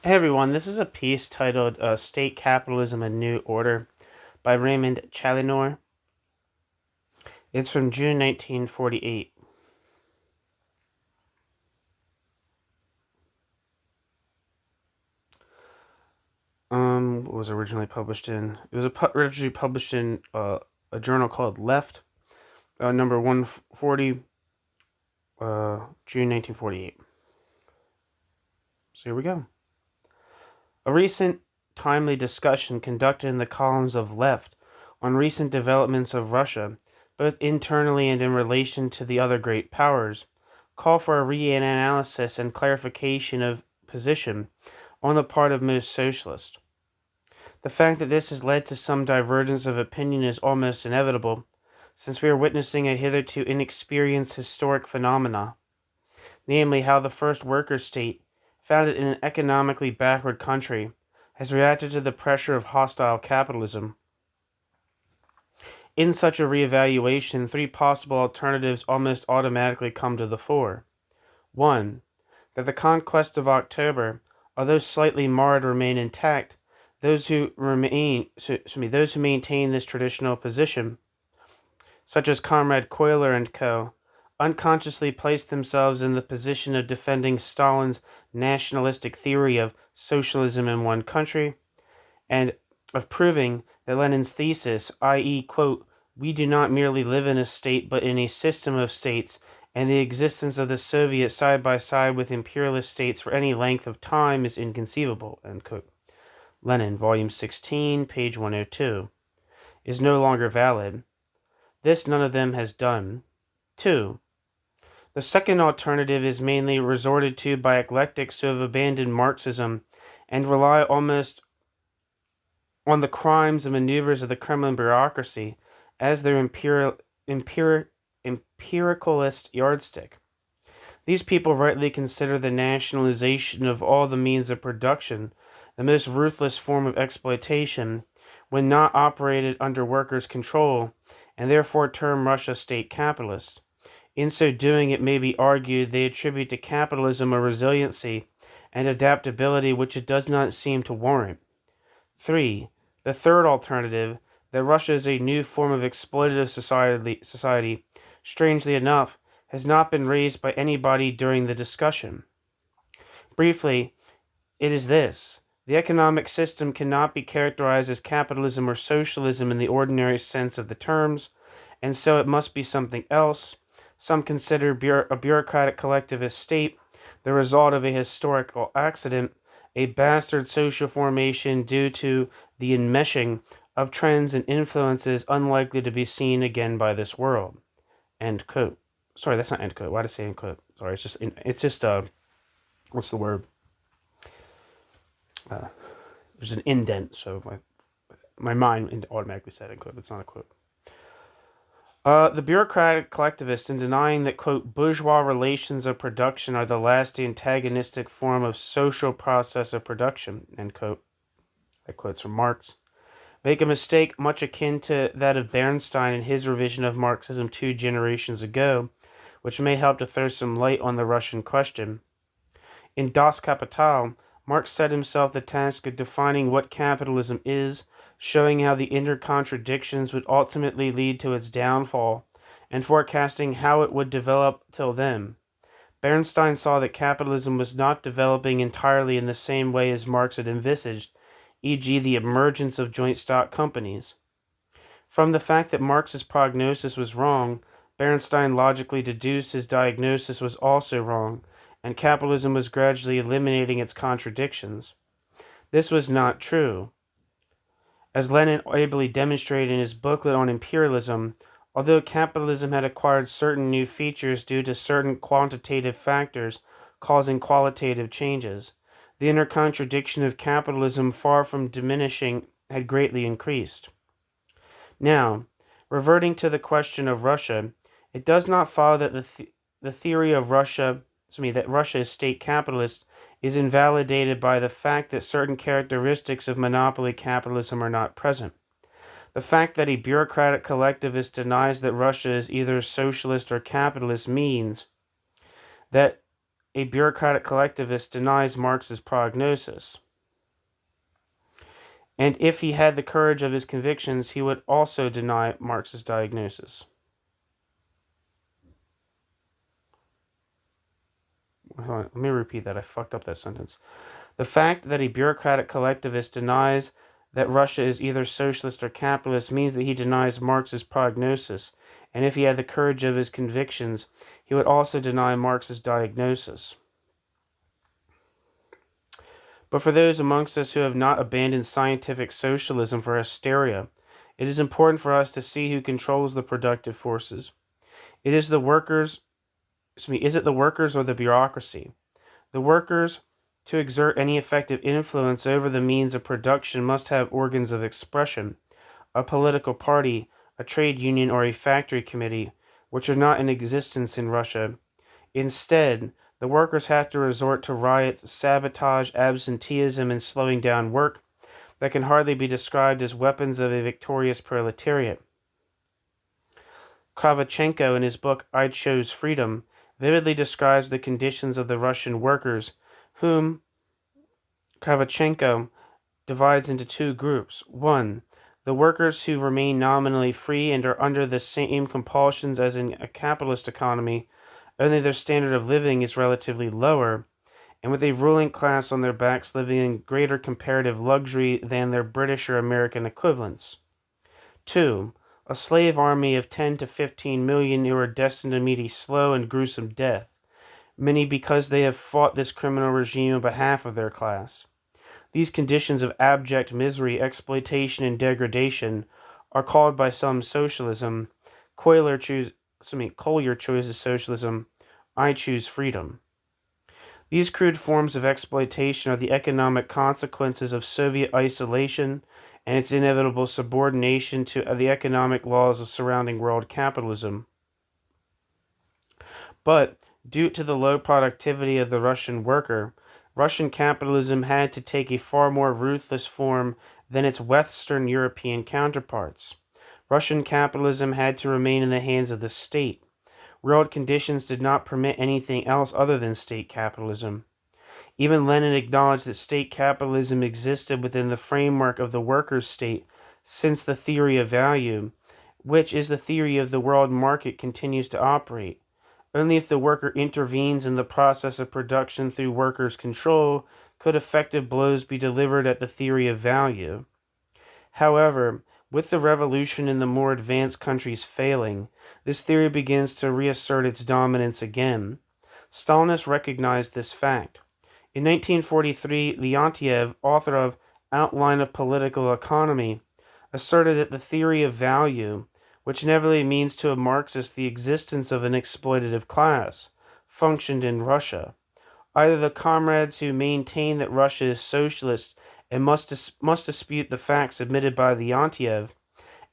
Hey everyone, this is a piece titled State Capitalism and New Order by Raymond Challinor. It's from June 1948. What was originally published in? It was originally published in a journal called Left, number 140, June 1948. So here we go. A recent timely discussion conducted in the columns of Left on recent developments of Russia, both internally and in relation to the other great powers, call for a reanalysis and clarification of position on the part of most socialists. The fact that this has led to some divergence of opinion is almost inevitable, since we are witnessing a hitherto inexperienced historic phenomena, namely how the first worker state, founded in an economically backward country, has reacted to the pressure of hostile capitalism. In such a reevaluation, three possible alternatives almost automatically come to the fore. 1. That the conquest of October, although slightly marred, remain intact. Those who maintain this traditional position, such as Comrade Koehler and co., unconsciously place themselves in the position of defending Stalin's nationalistic theory of socialism in one country, and of proving that Lenin's thesis, i.e., quote, we do not merely live in a state but in a system of states, and the existence of the Soviet side by side with imperialist states for any length of time is inconceivable, end quote. Lenin, volume 16, page 102, is no longer valid. This none of them has done. 2. The second alternative is mainly resorted to by eclectics who have abandoned Marxism and rely almost on the crimes and maneuvers of the Kremlin bureaucracy as their empiricalist yardstick. These people rightly consider the nationalization of all the means of production the most ruthless form of exploitation when not operated under workers' control, and therefore term Russia state capitalist. In so doing, it may be argued they attribute to capitalism a resiliency and adaptability which it does not seem to warrant. 3. The third alternative, that Russia is a new form of exploitative society, strangely enough, has not been raised by anybody during the discussion. Briefly, it is this. The economic system cannot be characterized as capitalism or socialism in the ordinary sense of the terms, and so it must be something else. Some consider a bureaucratic collectivist state the result of a historical accident, a bastard social formation due to the enmeshing of trends and influences unlikely to be seen again by this world. End quote. Sorry, that's not end quote. Why did I say end quote? Sorry, it's just what's the word? There's an indent, so my mind automatically said end quote, but it's not a quote. The bureaucratic collectivists, in denying that, quote, bourgeois relations of production are the last antagonistic form of social process of production, end quote. That quote's from Marx. Make a mistake much akin to that of Bernstein in his revision of Marxism 2 generations ago, which may help to throw some light on the Russian question. In Das Kapital, Marx set himself the task of defining what capitalism is, showing how the inner contradictions would ultimately lead to its downfall, and forecasting how it would develop till then. Bernstein saw that capitalism was not developing entirely in the same way as Marx had envisaged, e.g., the emergence of joint stock companies. From the fact that Marx's prognosis was wrong, Bernstein logically deduced his diagnosis was also wrong, and capitalism was gradually eliminating its contradictions. This was not true. As Lenin ably demonstrated in his booklet on imperialism, although capitalism had acquired certain new features due to certain quantitative factors causing qualitative changes, the inner contradiction of capitalism, far from diminishing, had greatly increased. Now, reverting to the question of Russia, it does not follow that the theory of that Russia is state capitalist is invalidated by the fact that certain characteristics of monopoly capitalism are not present. The fact that a bureaucratic collectivist denies that Russia is either socialist or capitalist means that a bureaucratic collectivist denies Marx's prognosis. And if he had the courage of his convictions, he would also deny Marx's diagnosis. Hold on, let me repeat that. I fucked up that sentence. The fact that a bureaucratic collectivist denies that Russia is either socialist or capitalist means that he denies Marx's prognosis. And if he had the courage of his convictions, he would also deny Marx's diagnosis. But for those amongst us who have not abandoned scientific socialism for hysteria, it is important for us to see who controls the productive forces. Is it the workers or the bureaucracy? The workers, to exert any effective influence over the means of production, must have organs of expression, a political party, a trade union, or a factory committee, which are not in existence in Russia. Instead, the workers have to resort to riots, sabotage, absenteeism, and slowing down work that can hardly be described as weapons of a victorious proletariat. Kravchenko, in his book I Chose Freedom, vividly describes the conditions of the Russian workers, whom Kravchenko divides into two groups. One, the workers who remain nominally free and are under the same compulsions as in a capitalist economy, only their standard of living is relatively lower, and with a ruling class on their backs living in greater comparative luxury than their British or American equivalents. 2. A slave army of 10 to 15 million who are destined to meet a slow and gruesome death, many because they have fought this criminal regime on behalf of their class. These conditions of abject misery, exploitation, and degradation are called by some socialism. Collier chooses socialism. I choose freedom. These crude forms of exploitation are the economic consequences of Soviet isolation and its inevitable subordination to the economic laws of surrounding world capitalism. But, due to the low productivity of the Russian worker, Russian capitalism had to take a far more ruthless form than its Western European counterparts. Russian capitalism had to remain in the hands of the state. World conditions did not permit anything else other than state capitalism. Even Lenin acknowledged that state capitalism existed within the framework of the workers' state, since the theory of value, which is the theory of the world market, continues to operate. Only if the worker intervenes in the process of production through workers' control could effective blows be delivered at the theory of value. However, with the revolution in the more advanced countries failing, this theory begins to reassert its dominance again. Stalinists recognized this fact. In 1943, Leontiev, author of Outline of Political Economy, asserted that the theory of value, which inevitably means to a Marxist the existence of an exploitative class, functioned in Russia. Either the comrades who maintain that Russia is socialist and must dispute the facts admitted by Leontiev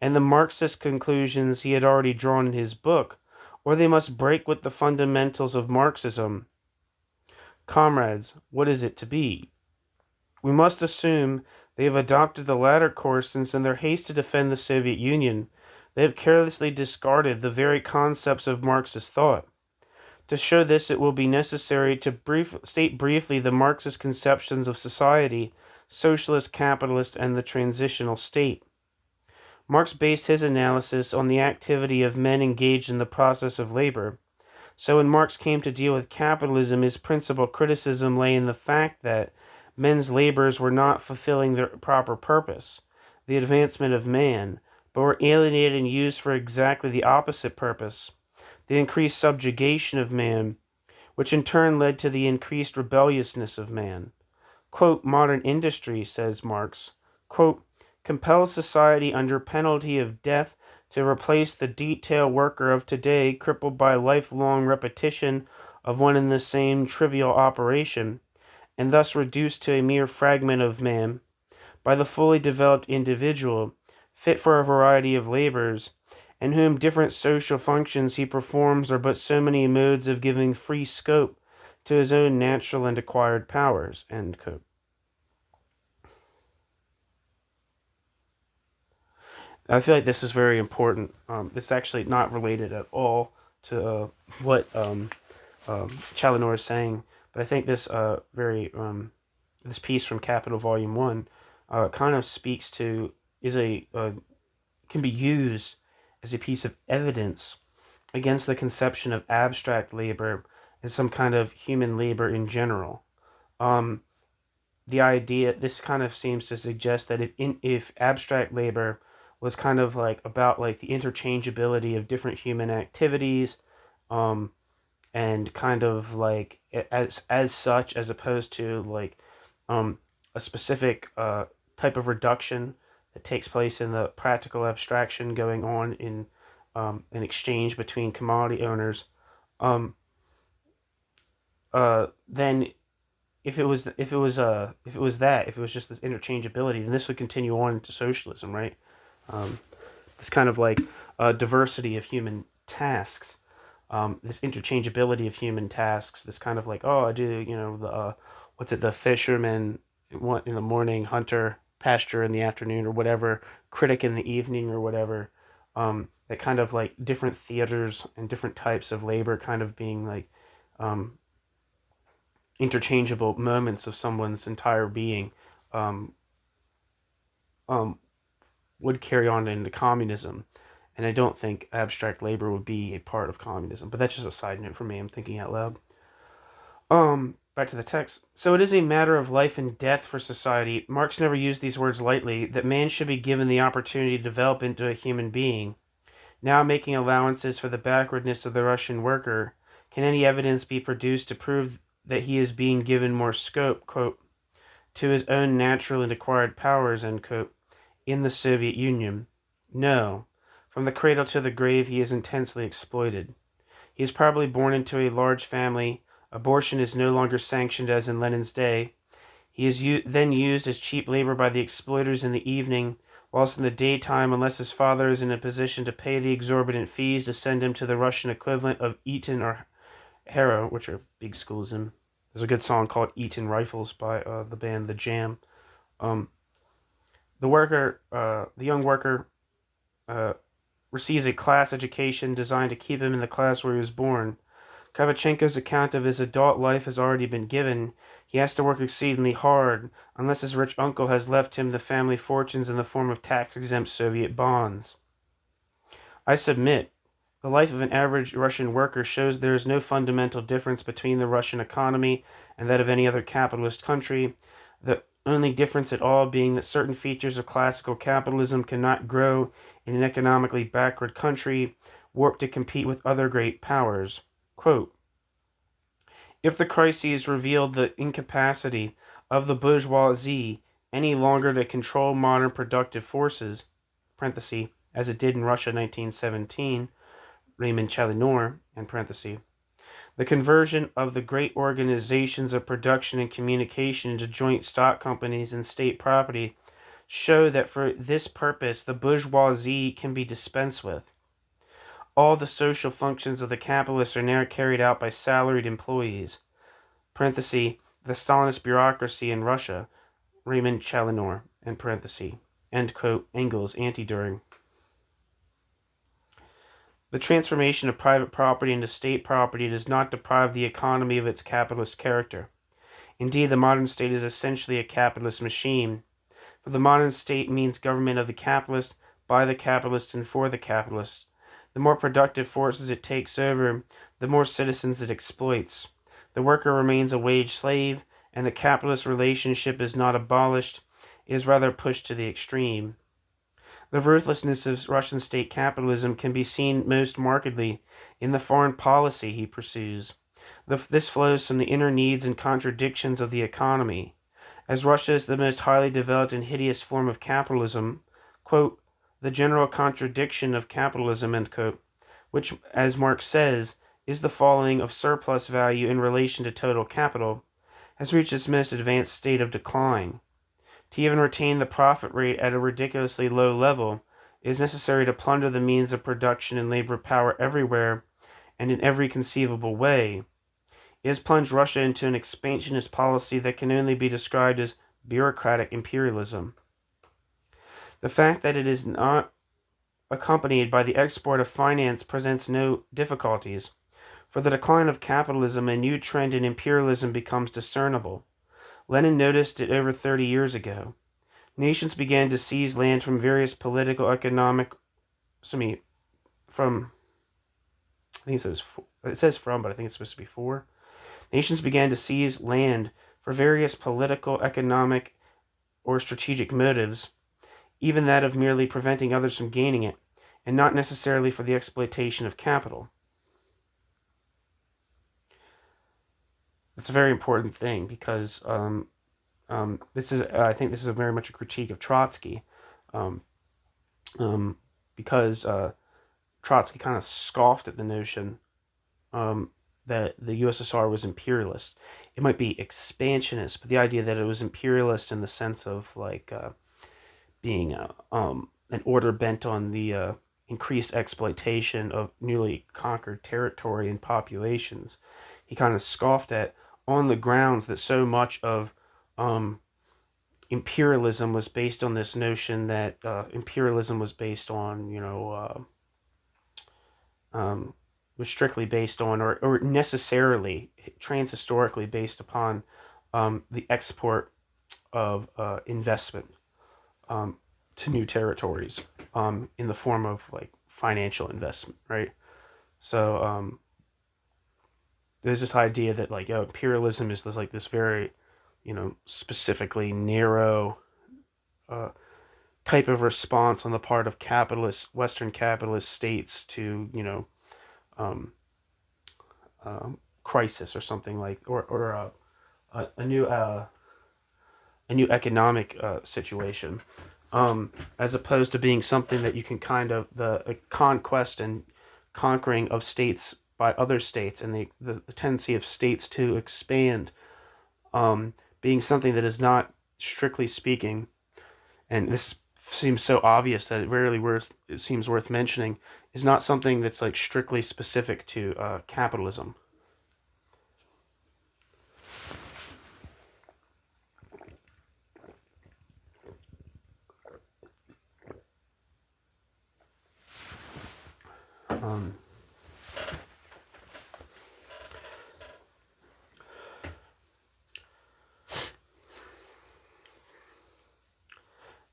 and the Marxist conclusions he had already drawn in his book, or they must break with the fundamentals of Marxism. Comrades, what is it to be? We must assume they have adopted the latter course, since in their haste to defend the Soviet Union, they have carelessly discarded the very concepts of Marxist thought. To show this, it will be necessary to state briefly the Marxist conceptions of society, socialist, capitalist, and the transitional state. Marx based his analysis on the activity of men engaged in the process of labor. So when Marx came to deal with capitalism, his principal criticism lay in the fact that men's labors were not fulfilling their proper purpose, the advancement of man, but were alienated and used for exactly the opposite purpose, the increased subjugation of man, which in turn led to the increased rebelliousness of man. Quote, modern industry, says Marx, quote, compels society under penalty of death to replace the detail worker of today, crippled by lifelong repetition of one and the same trivial operation, and thus reduced to a mere fragment of man, by the fully developed individual, fit for a variety of labors, and whom different social functions he performs are but so many modes of giving free scope to his own natural and acquired powers. End quote. I feel like this is very important. This is actually not related at all to what Challinor is saying. But I think this this piece from Capital Volume 1 kind of speaks to, can be used as a piece of evidence against the conception of abstract labor as some kind of human labor in general. Um, the idea, this kind of seems to suggest that if abstract labor was kind of like about like the interchangeability of different human activities, um, and kind of like as such, as opposed to like um, a specific type of reduction that takes place in the practical abstraction going on in an exchange between commodity owners, um, then if it was just this interchangeability, then this would continue on into socialism, right? Um, this kind of like diversity of human tasks, this interchangeability of human tasks, this kind of like, oh, I do, the the fisherman in the morning, hunter, pasture in the afternoon, or whatever, critic in the evening, or whatever. That kind of like different theaters and different types of labor kind of being like um, interchangeable moments of someone's entire being, um, um, would carry on into communism. And I don't think abstract labor would be a part of communism. But that's just a side note for me. I'm thinking out loud. Back to the text. So it is a matter of life and death for society. Marx never used these words lightly, that man should be given the opportunity to develop into a human being. Now making allowances for the backwardness of the Russian worker, can any evidence be produced to prove that he is being given more scope, quote, to his own natural and acquired powers, end quote, in the Soviet Union? No. From the cradle to the grave, he is intensely exploited. He is probably born into a large family. Abortion is no longer sanctioned as in Lenin's day. He is then used as cheap labor by the exploiters in the evening, whilst in the daytime, unless his father is in a position to pay the exorbitant fees to send him to the Russian equivalent of Eton or Harrow, which are big schools in. There's a good song called Eton Rifles by the band The Jam. Um, the young worker, uh, receives a class education designed to keep him in the class where he was born. Kravchenko's account of his adult life has already been given. He has to work exceedingly hard, unless his rich uncle has left him the family fortunes in the form of tax-exempt Soviet bonds. I submit, the life of an average Russian worker shows there is no fundamental difference between the Russian economy and that of any other capitalist country, the only difference at all being that certain features of classical capitalism cannot grow in an economically backward country, warped to compete with other great powers. Quote, if the crises revealed the incapacity of the bourgeoisie any longer to control modern productive forces, parenthesis, as it did in Russia 1917, Raymond Challinor, in parenthesis, the conversion of the great organizations of production and communication into joint stock companies and state property show that for this purpose the bourgeoisie can be dispensed with. All the social functions of the capitalists are now carried out by salaried employees. Parenthesis, the Stalinist bureaucracy in Russia, Raymond Challinor, in parenthesis. End quote, Engels, Anti-Düring. The transformation of private property into state property does not deprive the economy of its capitalist character. Indeed, the modern state is essentially a capitalist machine. For the modern state means government of the capitalist, by the capitalist, and for the capitalist. The more productive forces it takes over, the more citizens it exploits. The worker remains a wage slave, and the capitalist relationship is not abolished, it is rather pushed to the extreme. The ruthlessness of Russian state capitalism can be seen most markedly in the foreign policy he pursues. This flows from the inner needs and contradictions of the economy. As Russia is the most highly developed and hideous form of capitalism, quote, the general contradiction of capitalism, end quote, which, as Marx says, is the falling of surplus value in relation to total capital, has reached its most advanced state of decline. To even retain the profit rate at a ridiculously low level, it is necessary to plunder the means of production and labor power everywhere and in every conceivable way. It has plunged Russia into an expansionist policy that can only be described as bureaucratic imperialism. The fact that it is not accompanied by the export of finance presents no difficulties. For the decline of capitalism, a new trend in imperialism becomes discernible. Lenin noticed it over 30 years ago. Nations began to seize land from various political, economic, from, I think it says from, but I think it's supposed to be for. Nations began to seize land for various political, economic, or strategic motives, even that of merely preventing others from gaining it, and not necessarily for the exploitation of capital. It's a very important thing because I think this is very much a critique of Trotsky, um, because Trotsky kind of scoffed at the notion that the USSR was imperialist. It might be expansionist, but the idea that it was imperialist in the sense of like being an order bent on the increased exploitation of newly conquered territory and populations, he kind of scoffed at on the grounds that so much of imperialism was based on this notion that imperialism was based on, was strictly based on, or necessarily transhistorically based upon the export of investment to new territories in the form of like financial investment, right? So there's this idea that like imperialism is this very, specifically narrow type of response on the part of Western capitalist states to um, crisis or something like, or a new economic situation, as opposed to being something that you can kind of the conquest and conquering of states by other states, and the tendency of states to expand, being something that is not, strictly speaking, and this seems so obvious that it seems worth mentioning, is not something that's like strictly specific to capitalism.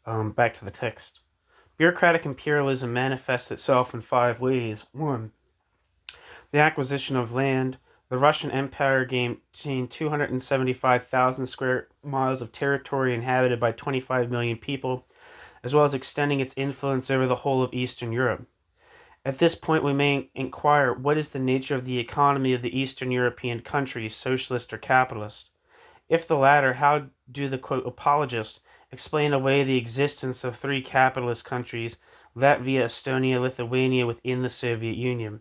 Um, Back to the text. Bureaucratic imperialism manifests itself in 5 ways. 1. The acquisition of land. The Russian Empire gained 275,000 square miles of territory inhabited by 25 million people, as well as extending its influence over the whole of Eastern Europe. At this point, we may inquire, what is the nature of the economy of the Eastern European countries, socialist or capitalist? If the latter, how do the quote apologists explain away the existence of 3 capitalist countries, Latvia, Estonia, Lithuania, within the Soviet Union?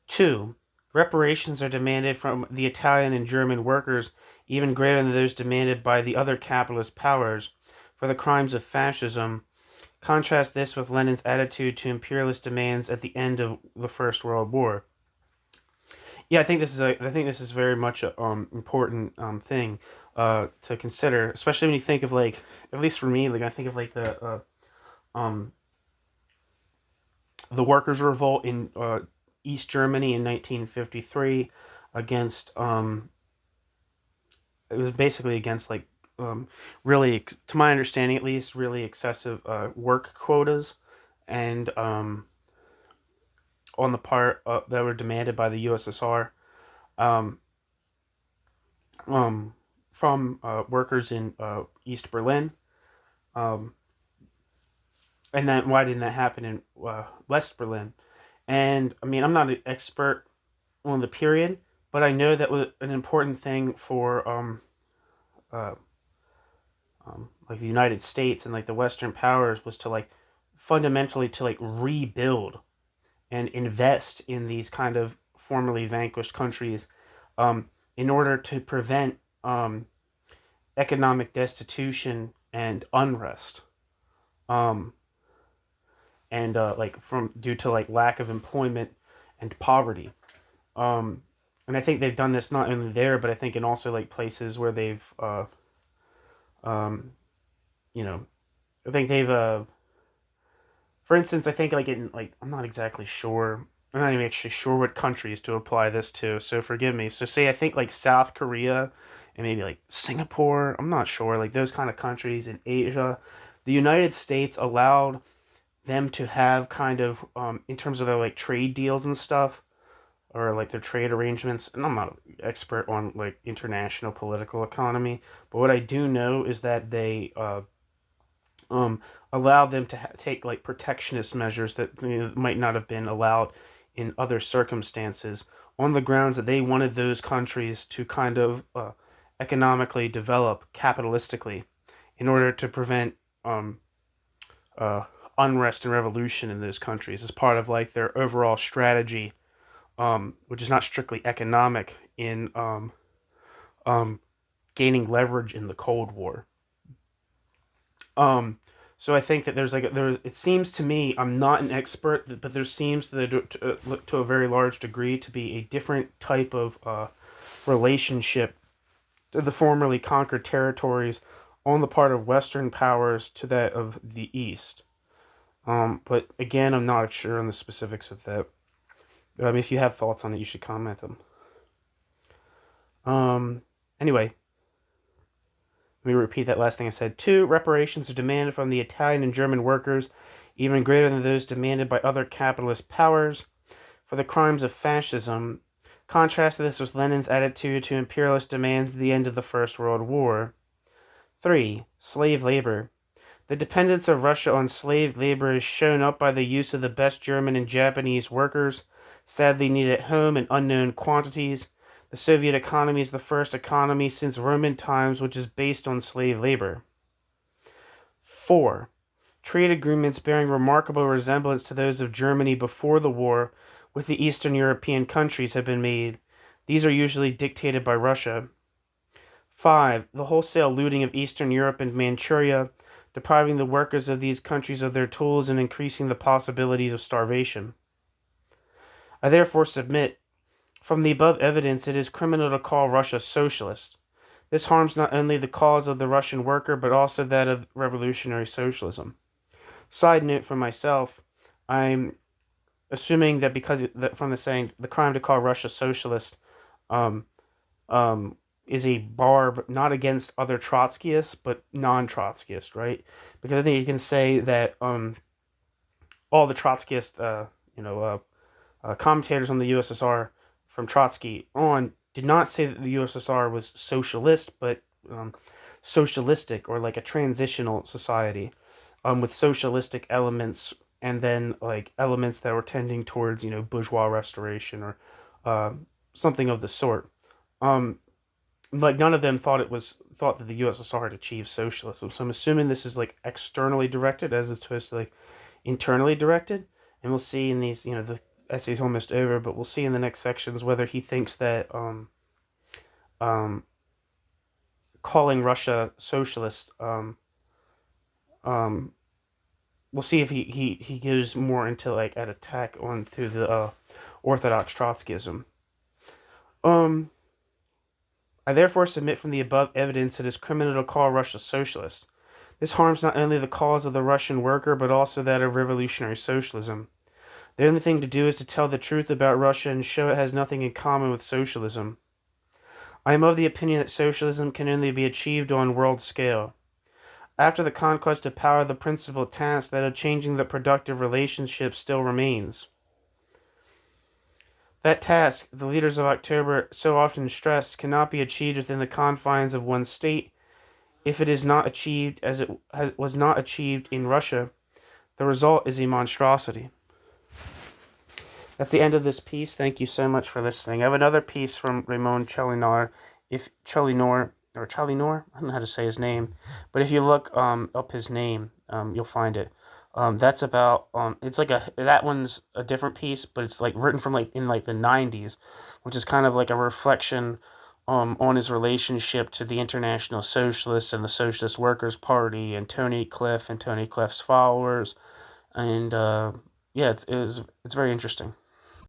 2. Reparations are demanded from the Italian and German workers, even greater than those demanded by the other capitalist powers, for the crimes of fascism. Contrast this with Lenin's attitude to imperialist demands at the end of the First World War. Yeah, I think this is very much a important thing to consider, especially when you think of like, at least for me, like I think of like the workers' revolt in East Germany in 1953 against it was basically against like really, to my understanding at least, really excessive work quotas, and on the part that were demanded by the USSR, um, from workers in East Berlin. Um, and then why didn't that happen in West Berlin? And I mean, I'm not an expert on the period, but I know that was an important thing for uh, like the United States and like the Western powers, was to like fundamentally to like rebuild and invest in these kind of formerly vanquished countries, in order to prevent economic destitution and unrest, um, and like from due to like lack of employment and poverty. Um, and I think they've done this not only there, but I think in also like places where they've, um, you know, I think they've, for instance, I think like in like I'm not exactly sure I'm not even actually sure what countries to apply this to, so forgive me. So say I think like South Korea and maybe like Singapore, I'm not sure, like those kind of countries in Asia. The United States allowed them to have kind of in terms of their like trade deals and stuff, or like their trade arrangements. And I'm not an expert on like international political economy, but what I do know is that they um, allow them to take like protectionist measures that might not have been allowed in other circumstances, on the grounds that they wanted those countries to kind of economically develop capitalistically in order to prevent um, uh, unrest and revolution in those countries as part of like their overall strategy, which is not strictly economic, in um, gaining leverage in the Cold War. Um, so I think that there's like there. It seems to me, I'm not an expert, but there seems to a very large degree to be a different type of relationship to the formerly conquered territories on the part of Western powers to that of the East. But again, I'm not sure on the specifics of that. If you have thoughts on it, you should comment them. Anyway, let me repeat that last thing I said. 2. Reparations are demanded from the Italian and German workers, even greater than those demanded by other capitalist powers, for the crimes of fascism. Contrast this with Lenin's attitude to imperialist demands at the end of the First World War. 3. Slave labor. The dependence of Russia on slave labor is shown up by the use of the best German and Japanese workers, sadly needed at home in unknown quantities. The Soviet economy is the first economy since Roman times which is based on slave labor. 4. Trade agreements bearing remarkable resemblance to those of Germany before the war with the Eastern European countries have been made. These are usually dictated by Russia. 5. The wholesale looting of Eastern Europe and Manchuria, depriving the workers of these countries of their tools and increasing the possibilities of starvation. I therefore submit, from the above evidence, it is criminal to call Russia socialist. This harms not only the cause of the Russian worker, but also that of revolutionary socialism. Side note for myself, I'm assuming that because from the saying, the crime to call Russia socialist um, is a barb not against other Trotskyists, but non-Trotskyists, right? Because I think you can say that all the Trotskyist, commentators on the USSR from Trotsky on did not say that the USSR was socialist, but socialistic, or like a transitional society with socialistic elements, and then like elements that were tending towards bourgeois restoration, or something of the sort. Like none of them thought that the USSR had achieved socialism. So I'm assuming this is like externally directed as opposed to like internally directed, and we'll see in these the essay's almost over, but we'll see in the next sections whether he thinks that calling Russia socialist we'll see if he goes more into like an attack on through the Orthodox Trotskyism. I therefore submit from the above evidence it is criminal to call Russia socialist. This harms not only the cause of the Russian worker, but also that of revolutionary socialism. The only thing to do is to tell the truth about Russia and show it has nothing in common with socialism. I am of the opinion that socialism can only be achieved on world scale. After the conquest of power, the principal task, that of changing the productive relationship, still remains. That task, the leaders of October so often stress, cannot be achieved within the confines of one state. If it is not achieved as it was not achieved in Russia, the result is a monstrosity. That's the end of this piece. Thank you so much for listening. I have another piece from Raymond Challinor. Challinor, I don't know how to say his name, but if you look up his name, you'll find it. That's about it's like that one's a different piece, but it's like written from like in like the 90s, which is kind of like a reflection on his relationship to the International Socialists and the Socialist Workers' Party and Tony Cliff and Tony Cliff's followers, and yeah, it's very interesting.